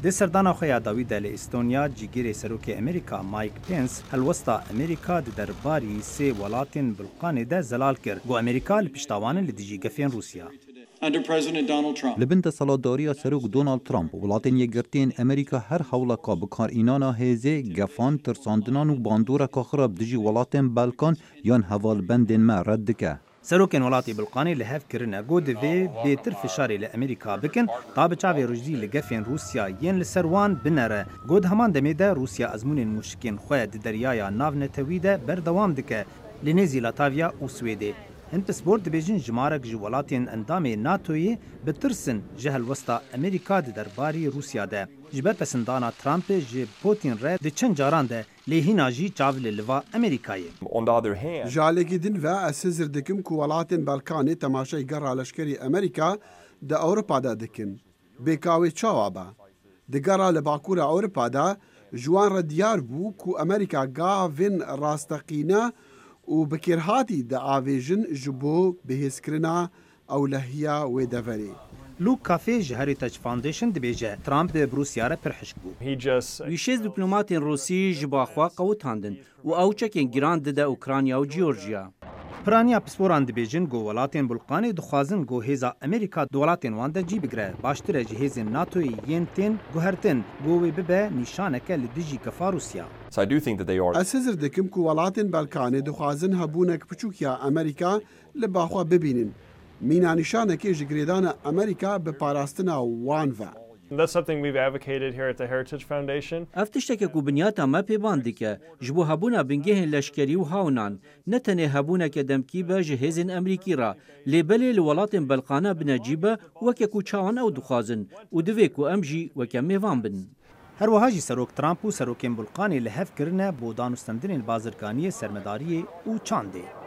د سردانا خویا داوید ل استونیا جیگیر سروک امریکا مایک پنس هلوستا امریکا د درباری سه ولاتن بلقان ده زلال کرد گو امریکا لپشتاوان لدیجی گفین روسیا Under President Donald Trump. لبنت سالاداریا سروک دونالد ترامپ ولاتین یگرتین امریکا هر حولکا بکار اینانا هیزه گفان ترساندنان و باندورا که خراب دجی ولاتین بلکان یان حوال بندین ما رد که سروکن ولاتی بلقانی لهف کرنه گو دوی بیتر فشاری لامریکا بکن تا بچاوی رجدی لگفین روسیا ین لسروان بنره گود همان دمیده روسیا ازمون مشکین خواه دریایا ناو نتویده بردوام دکه لنزی لاتاویا و سویده هند سپورت دبیجن جمارک جوالاتین اندام ناتوی بترسن جهل وسطا امریکا درباری روسیا ده جبر پسندانا ترامپ جی پوتین ره د چند جاران ده لهینا جی چاول لوا امریکای On the other hand, جالگی دن و اسزر دکم کوالاتین بالکانی تماشای گر لشکری امریکا د اروپا دا دکن بیکاوی چاوابا دگرا لباکور اروپا دا جوان را دیار بو کو امریکا گاوین راستقینا و بکرهاتی دا آویجن جبو بهسکرنا او لحیا و دفری لوک کافی هریتاج فاوندیشن دبیجه ترامپ بروسیا را پرحشک بو he just ویشیز دیپلوماتین روسی جباخوا قوتاندن و او چکین گران ده اوکرانیا و جیورجیا پرانیا پسپوران دبیجن گو ولاتین بلقانی دخوازن گو هیزا امریکا دولاتین وانده جی بگره باشتر جهیزین ناتوی ینتین گوهرتن گوی ببه نیشانکه لدیجی کفا روسیا so I do think that they are اسزر دکم کوالاتین بالکانی دخوازن هبونک پچوکیا امریکا لباخوا ببینن مینا نشانکی جگریدان امریکا به پاراستنا وانوه that's something we've advocated here at the Heritage Foundation. افتشتک کو بنیاتا ما پیوان که جبو هبونا بنگه لشکری و هاونان نتنه هبونا که دمکی به جهیزن امریکی را لیبلی لولاتن بلقانا بنجیبه وکه کو چاوان او دخوازن و دوی کو امجی وکه میوان بن هر وهاجی سروک ترامپ و سروکین بلقانی لهف کرنه بودانستندن بازرگانی سرمداری او چانده